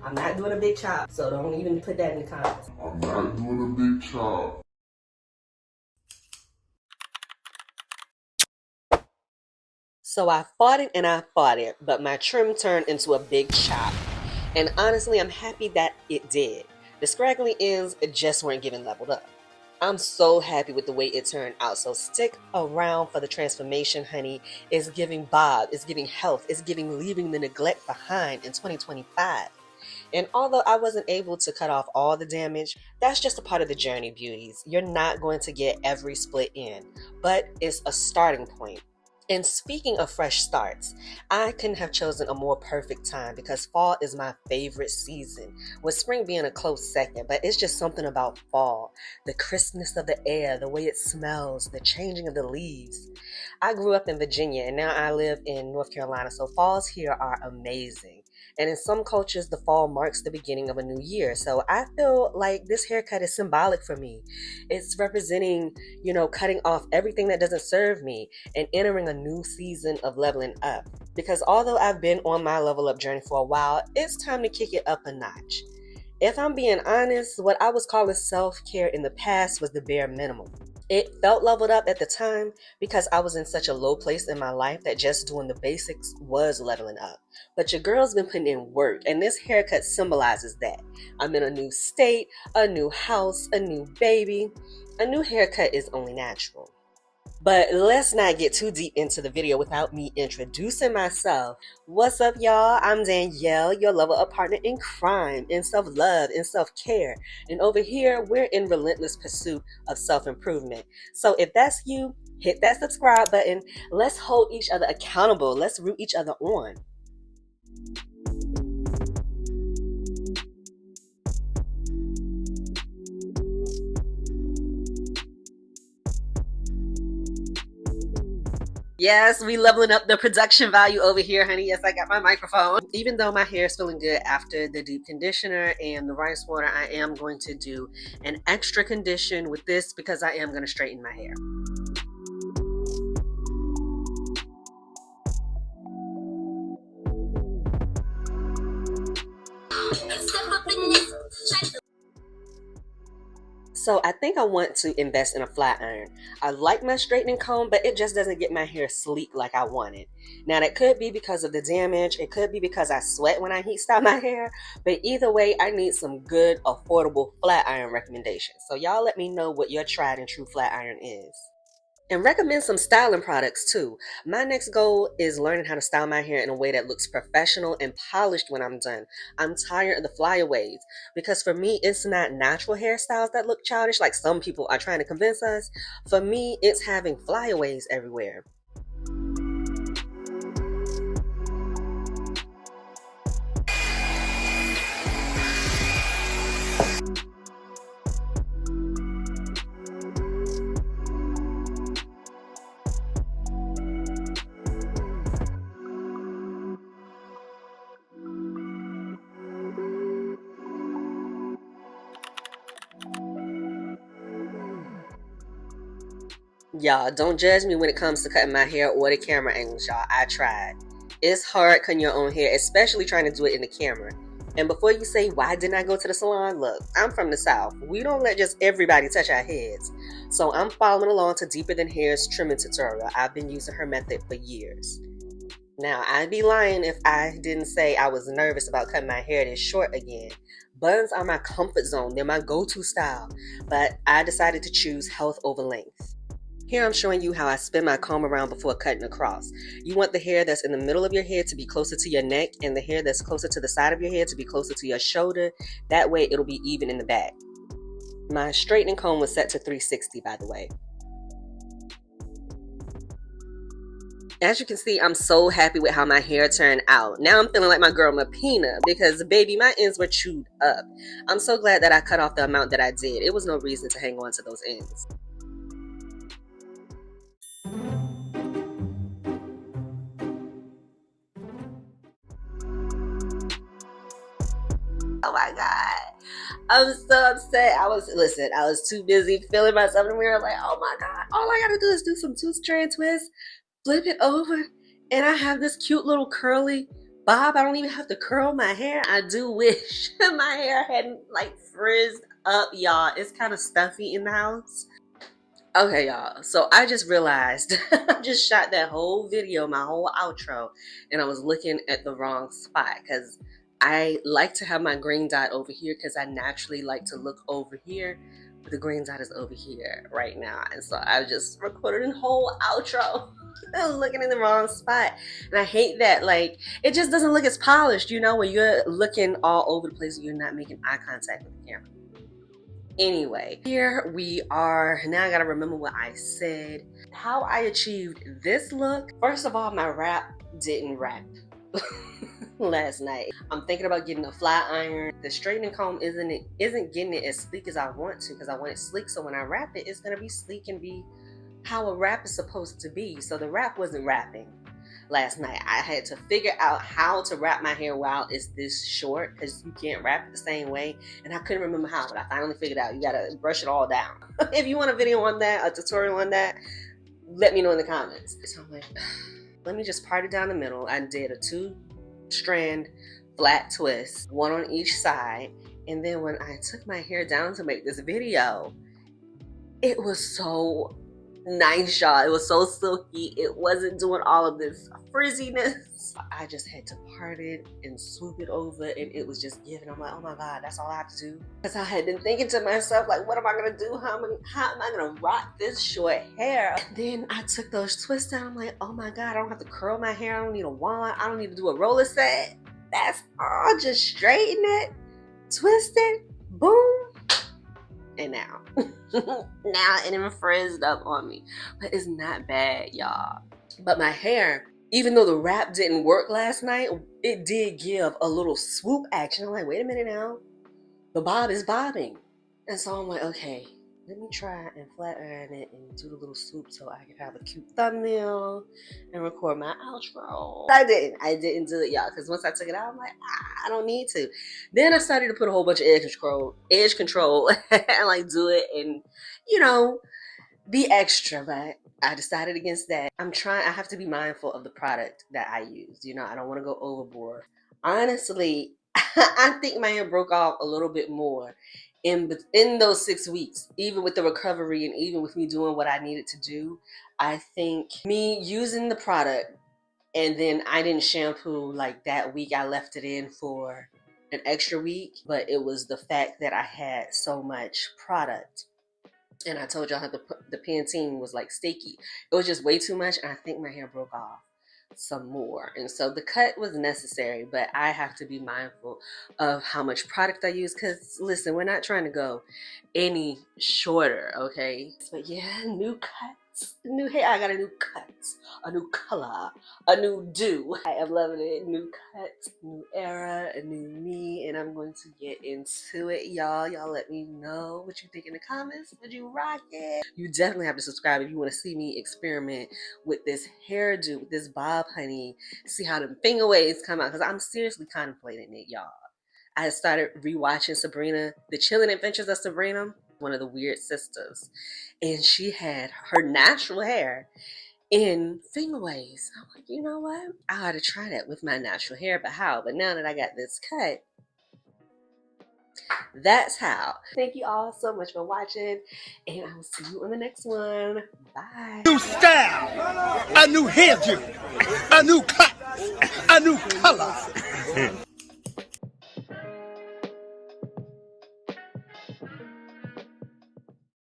I'm not doing a big chop, so don't even put that in the comments. I'm not doing a big chop. So I fought it and I fought it, but my trim turned into a big chop. And honestly, I'm happy that it did. The scraggly ends just weren't getting leveled up. I'm so happy with the way it turned out. So stick around for the transformation, honey. It's giving Bob, it's giving health, it's giving leaving the neglect behind in 2025. And although I wasn't able to cut off all the damage, that's just a part of the journey, beauties. You're not going to get every split in, but it's a starting point. And speaking of fresh starts, I couldn't have chosen a more perfect time because fall is my favorite season, with spring being a close second, but it's just something about fall. The crispness of the air, the way it smells, the changing of the leaves. I grew up in Virginia and now I live in North Carolina, so falls here are amazing. And in some cultures, the fall marks the beginning of a new year. So I feel like this haircut is symbolic for me. It's representing, cutting off everything that doesn't serve me and entering a new season of leveling up. Because although I've been on my level up journey for a while, it's time to kick it up a notch. If I'm being honest, what I was calling self-care in the past was the bare minimum. It felt leveled up at the time because I was in such a low place in my life that just doing the basics was leveling up. But your girl's been putting in work, and this haircut symbolizes that. I'm in a new state, a new house, a new baby. A new haircut is only natural. But let's not get too deep into the video without me introducing myself. What's up, y'all? I'm Danielle, your level up partner in crime, in self-love, in self-care. And over here, we're in relentless pursuit of self-improvement. So if that's you, hit that subscribe button. Let's hold each other accountable. Let's root each other on. Yes, we leveling up the production value over here, honey. Yes, I got my microphone. Even though my hair is feeling good after the deep conditioner and the rice water, I am going to do an extra condition with this because I am going to straighten my hair. So I think I want to invest in a flat iron. I like my straightening comb, but it just doesn't get my hair sleek like I want it. Now that could be because of the damage. It could be because I sweat when I heat style my hair. But either way, I need some good, affordable flat iron recommendations. So y'all let me know what your tried and true flat iron is. And recommend some styling products too. My next goal is learning how to style my hair in a way that looks professional and polished when I'm done. I'm tired of the flyaways because for me, it's not natural hairstyles that look childish like some people are trying to convince us. For me, it's having flyaways everywhere. Y'all, don't judge me when it comes to cutting my hair or the camera angles, y'all. I tried. It's hard cutting your own hair, especially trying to do it in the camera. And before you say, why didn't I go to the salon? Look, I'm from the South. We don't let just everybody touch our heads. So I'm following along to Deeper Than Hair's trimming tutorial. I've been using her method for years. Now, I'd be lying if I didn't say I was nervous about cutting my hair this short again. Buns are my comfort zone. They're my go-to style. But I decided to choose health over length. Here I'm showing you how I spin my comb around before cutting across. You want the hair that's in the middle of your head to be closer to your neck and the hair that's closer to the side of your head to be closer to your shoulder. That way it'll be even in the back. My straightening comb was set to 360, by the way. As you can see, I'm so happy with how my hair turned out. Now I'm feeling like my girl Mapina because, baby, my ends were chewed up. I'm so glad that I cut off the amount that I did. It was no reason to hang on to those ends. Oh my God. I'm so upset. I was too busy feeling myself in the mirror like, oh my God, all I gotta do is do some two-strand twists, flip it over, and I have this cute little curly bob. I don't even have to curl my hair. I do wish my hair hadn't like frizzed up, y'all. It's kind of stuffy in the house. Okay, y'all. So I just realized I just shot that whole video, my whole outro, and I was looking at the wrong spot because I like to have my green dot over here because I naturally like to look over here, but the green dot is over here right now. And so I just recorded a whole outro looking in the wrong spot. And I hate that. Like, it just doesn't look as polished, you know, when you're looking all over the place and you're not making eye contact with the camera. Anyway, here we are. Now I gotta remember what I said. How I achieved this look. First of all, my wrap didn't wrap last night. I'm thinking about getting a flat iron. The straightening comb isn't getting it as sleek as I want to because I want it sleek. So when I wrap it, it's gonna be sleek and be how a wrap is supposed to be. So the wrap wasn't wrapping last night. I had to figure out how to wrap my hair while it's this short because you can't wrap it the same way, and I couldn't remember how, but I finally figured out you gotta brush it all down. If you want a video on that, a tutorial on that, let me know in the comments. So I'm like, let me just part it down the middle. I did a 2-strand flat twist, one on each side, and then when I took my hair down to make this video, it was so nice, y'all. It was so silky. It wasn't doing all of this frizziness. I just had to part it and swoop it over, and it was just giving. I'm like, oh my god, that's all I have to do. Because I had been thinking to myself, like, what am I gonna do? How am I gonna rock this short hair? And then I took those twists down. I'm like, oh my god, I don't have to curl my hair. I don't need a wand. I don't need to do a roller set. That's all. Just straighten it, twist it, boom. And now it even frizzed up on me, but it's not bad, y'all. But my hair, even though the wrap didn't work last night, it did give a little swoop action. I'm like, wait a minute now, the bob is bobbing. And so I'm like, okay, let me try and flat iron it and do the little swoop so I can have a cute thumbnail and record my outro. I didn't do it, y'all, because once I took it out, I'm like, I don't need to. Then I started to put a whole bunch of edge control and like do it and, you know, be extra, but I decided against that. I have to be mindful of the product that I use. You know, I don't want to go overboard. Honestly, I think my hair broke off a little bit more in those 6 weeks, even with the recovery and even with me doing what I needed to do. I think me using the product and then I didn't shampoo like that week. I left it in for an extra week, but it was the fact that I had so much product. And I told y'all how the Pantene was like sticky. It was just way too much, and I think my hair broke off some more. And so the cut was necessary, but I have to be mindful of how much product I use because, listen, we're not trying to go any shorter, okay? But yeah, new cuts, new hair. I got a new cut, a new color, a new do. I am loving it. New cut, new era, a new me, and I'm going to get into it, y'all. Y'all let me know what you think in the comments. Would you rock it? You definitely have to subscribe if you want to see me experiment with this hairdo, with this bob honey, see how the finger waves come out, because I'm seriously contemplating it, y'all. I started rewatching Sabrina, The Chilling Adventures of Sabrina, one of the weird sisters, and she had her natural hair in finger waves. I'm like, you know what? I ought to try that with my natural hair, but how? But now that I got this cut, that's how. Thank you all so much for watching, and I will see you on the next one. Bye. New style, a new hairdo, a new cut, a new color.